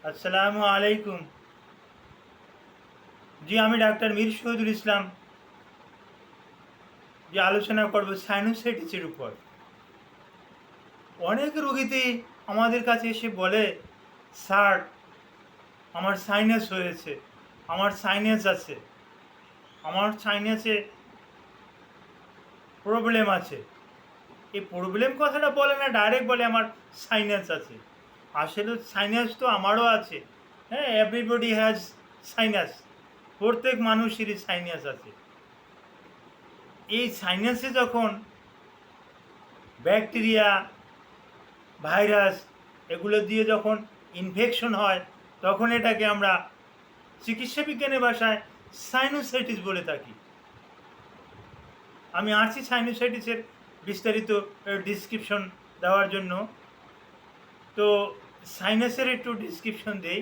আসসালামু আলাইকুম। জি, আমি ডাক্তার মীর শহীদুল ইসলাম। যে আলোচনা করব সাইনোসাইটিসের উপর। অনেক রোগীতে আমাদের কাছে এসে বলে, স্যার আমার সাইনাস হয়েছে, আমার সাইনাস আছে, আমার সাইনাসে প্রবলেম আছে। এই প্রবলেম কথাটা বলে না, ডাইরেক্ট বলে আমার সাইনাস আছে। আসলে সাইনাস তো আমারও আছে। হ্যাঁ, এভরিবডি হ্যাজ সাইনাস। প্রত্যেক মানুষেরই সাইনাস আছে। এই সাইনাসে যখন ব্যাকটেরিয়া, ভাইরাস এগুলো দিয়ে যখন ইনফেকশন হয়, তখন এটাকে আমরা চিকিৎসা বিজ্ঞানের ভাষায় সাইনোসাইটিস বলে থাকি। আমি আসছি সাইনোসাইটিসের বিস্তারিত ডিসক্রিপশন দেওয়ার জন্য। তো সাইনাসের একটু ডিসক্রিপশন দেই।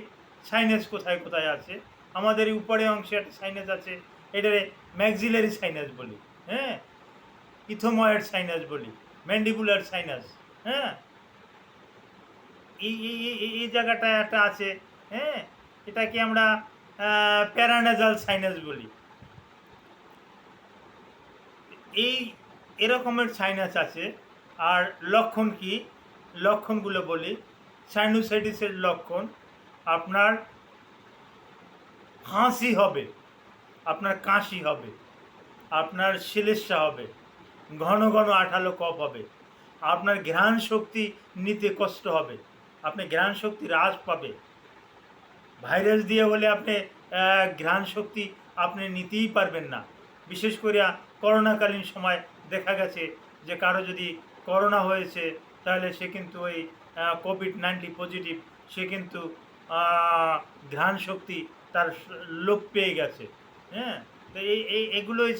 সাইনাস কোথায় কোথায় আছে। আমাদের এই উপরে অংশে একটা সাইনাস আছে, এটারে ম্যাক্সিলারি সাইনাস বলি। হ্যাঁ, ইথোময়েড সাইনাস বলি, ম্যান্ডিবুলার সাইনাস। হ্যাঁ, এই জায়গাটায় একটা আছে। হ্যাঁ, এটাকে আমরা প্যারানাজাল সাইনাস বলি। এই এরকমের সাইনাস আছে। আর লক্ষণ কি, লক্ষণগুলো বলি। সাইনোসাইটিসের লক্ষণ: আপনার হাসি হবে, আপনার কাশি হবে, আপনার শ্লেষ্মা হবে, ঘন ঘন আঠালো কফ হবে, আপনার ঘ্রাণ শক্তি নিতে কষ্ট হবে, আপনি ঘ্রাণ শক্তি হ্রাস পাবে। ভাইরাস দিয়ে হলে আপনি ঘ্রাণ শক্তি আপনি নিতেই পারবেন না। বিশেষ করে করোনাকালীন সময় দেখা গেছে যে কারো যদি করোনা হয়েছে, তাহলে সে কিন্তু ওই কোভিড-19 পজিটিভ, সে কিন্তু ঘ্রাণ শক্তি তার লোপ পেয়ে গেছে। হ্যাঁ, তো এগুলোই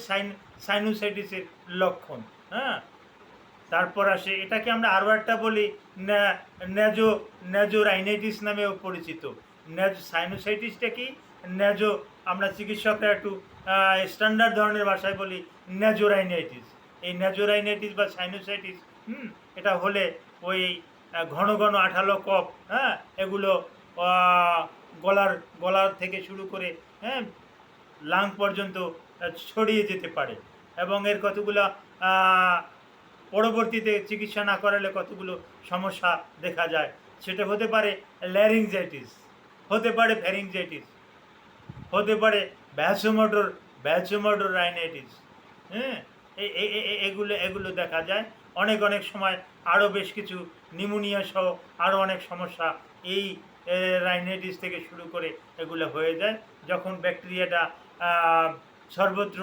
সাইনোসাইটিসের লক্ষণ। হ্যাঁ, তারপর আসে এটাকে আমরা আরও একটা বলি ন্যাজো ন্যাজোরাইনাইটিস নামেও পরিচিত। সাইনোসাইটিসটা কি, ন্যাজো, আমরা চিকিৎসকরা একটু স্ট্যান্ডার্ড ধরনের ভাষায় বলি ন্যাজোরাইনাইটিস। এই ন্যাজোরাইনাইটিস বা সাইনোসাইটিস এটা হলে ওই ঘন ঘন আঠালো কফ, হ্যাঁ, এগুলো গলার গলার থেকে শুরু করে, হ্যাঁ, লাং পর্যন্ত ছড়িয়ে যেতে পারে। এবং এর কতগুলো পরবর্তীতে চিকিৎসা না করালে কতগুলো সমস্যা দেখা যায়। সেটা হতে পারে ল্যারিংজাইটিস, হতে পারে ফ্যারিংজাইটিস, হতে পারে ভ্যাসোমোটর রাইনাইটিস। হ্যাঁ, এগুলো এগুলো দেখা যায়। অনেক অনেক সময় আরও বেশ কিছু নিউমোনিয়া সহ আরও অনেক সমস্যা এই রাইনাইটিস থেকে শুরু করে এগুলো হয়ে যায় যখন ব্যাকটেরিয়াটা সর্বত্র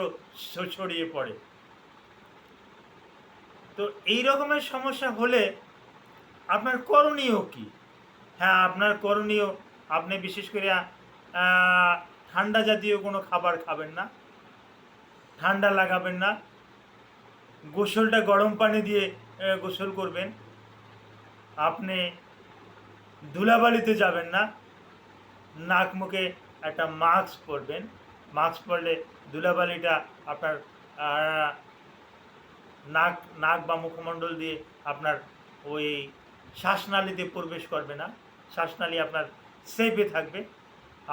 ছড়িয়ে পড়ে। তো এই রকমের সমস্যা হলে আপনার করণীয় কি? হ্যাঁ, আপনার করণীয়, আপনি বিশেষ করে ঠান্ডা জাতীয় কোনো খাবার খাবেন না, ঠান্ডা লাগাবেন না, গোসলটা গরম পানি দিয়ে গোসল করবেন, আপনি ধুলাবালিতে যাবেন না, নাক মুখে একটা মাস্ক পরবেন। মাস্ক পরলে ধুলাবালিটা আপনার নাক নাক বা মুখমণ্ডল দিয়ে আপনার ওই শ্বাসনালীতে প্রবেশ করবে না, শ্বাসনালী আপনার সেফে থাকবে।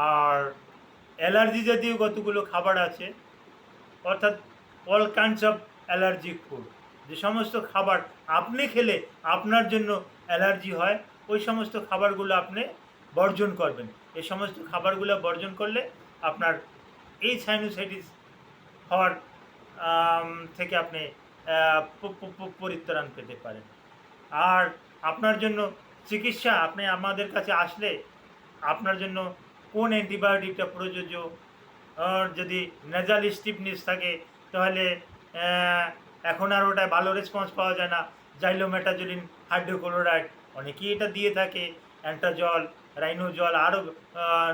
আর অ্যালার্জি জাতীয় কতগুলো খাবার আছে, অর্থাৎ all kinds of allergic food, যে সমস্ত খাবার আপনি খেলে আপনার জন্য অ্যালার্জি হয়, ওই সমস্ত খাবারগুলো আপনি বর্জন করবেন। এই সমস্ত খাবারগুলো বর্জন করলে আপনার এই সাইনোসাইটিস হওয়ার থেকে আপনি পরিত্রাণ পেতে পারেন। আর আপনার জন্য চিকিৎসা, আপনি আমাদের কাছে আসলে আপনার জন্য কোন অ্যান্টিবায়োটিকটা প্রযোজ্য, যদি নেজাল স্টিফনেস থাকে তাহলে এখন আর ওটা ভালো রেসপন্স পাওয়া যায় না, জাইলোমেটাজোলিন হাইড্রোক্লোরাইড অনেকেই এটা দিয়ে থাকে, অ্যান্টাজল, রাইনোজল, আরও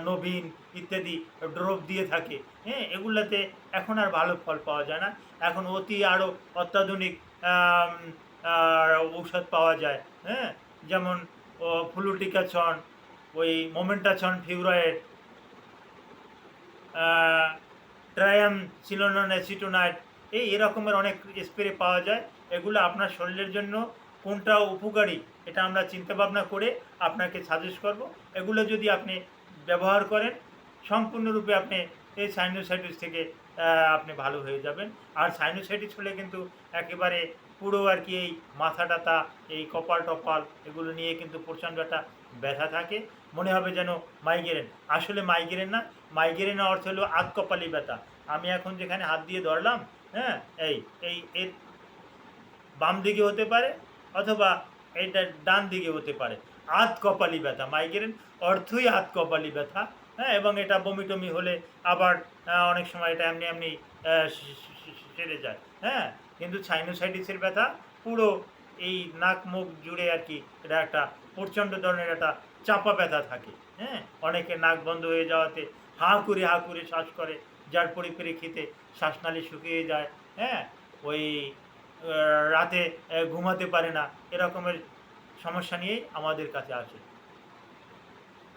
নোভিন ইত্যাদি ড্রপ দিয়ে থাকে। হ্যাঁ, এগুলোতে এখন আর ভালো ফল পাওয়া যায় না, এখন আরও অত্যাধুনিক ঔষধ পাওয়া যায়। হ্যাঁ, যেমন ফ্লুটিকাচন, ওই মোমেন্টাচন ফিউরয়েড, ট্রায়াম সিলোনন অ্যাসিটোনাইট, এরকমের অনেক স্প্রে পাওয়া যায়। এগুলো আপনার শরীরের জন্য কোনটা উপকারী এটা আমরা চিন্তাভাবনা করে আপনাকে সাজেস্ট করব। এগুলো যদি আপনি ব্যবহার করেন সম্পূর্ণরূপে আপনি এই সাইনোসাইটিস থেকে আপনি ভালো হয়ে যাবেন। আর সাইনোসাইটিস হলে কিন্তু একেবারে পুরো আর কি এই মাথা টাথা এই কপাল টপাল এগুলো নিয়ে কিন্তু প্রচণ্ড একটা ব্যথা থাকে, মনে হবে যেন মাইগ্রেন। আসলে মাইগ্রেন না, মাইগ্রেনের অর্থ হলো আধ কপালি ব্যথা। আমি এখন যেখানে হাত দিয়ে ধরলাম, হ্যাঁ, এই এই এর বাম দিকে হতে পারে অথবা এটা ডান দিকে হতে পারে। আধ কপালি ব্যথা, মাইগ্রেন অর্থই আধ কপালি ব্যথা। হ্যাঁ, এবং এটা বমি টমি হলে আবার অনেক সময় এটা এমনি এমনি সেরে যায়। হ্যাঁ, কিন্তু সাইনোসাইটিসের ব্যথা পুরো এই নাক মুখ জুড়ে আর কি এটা একটা প্রচণ্ড ধরনের একটা চাপা ব্যথা থাকে। হ্যাঁ, অনেকে নাক বন্ধ হয়ে যাওয়াতে হাঁ করে শ্বাস করে, যার পরিপ্রেক্ষিতে শ্বাসনালী শুকিয়ে যায়। হ্যাঁ, ওই রাতে ঘুমাতে পারে না, এরকমের সমস্যা নিয়েই আমাদের কাছে আসে।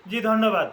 জি, ধন্যবাদ।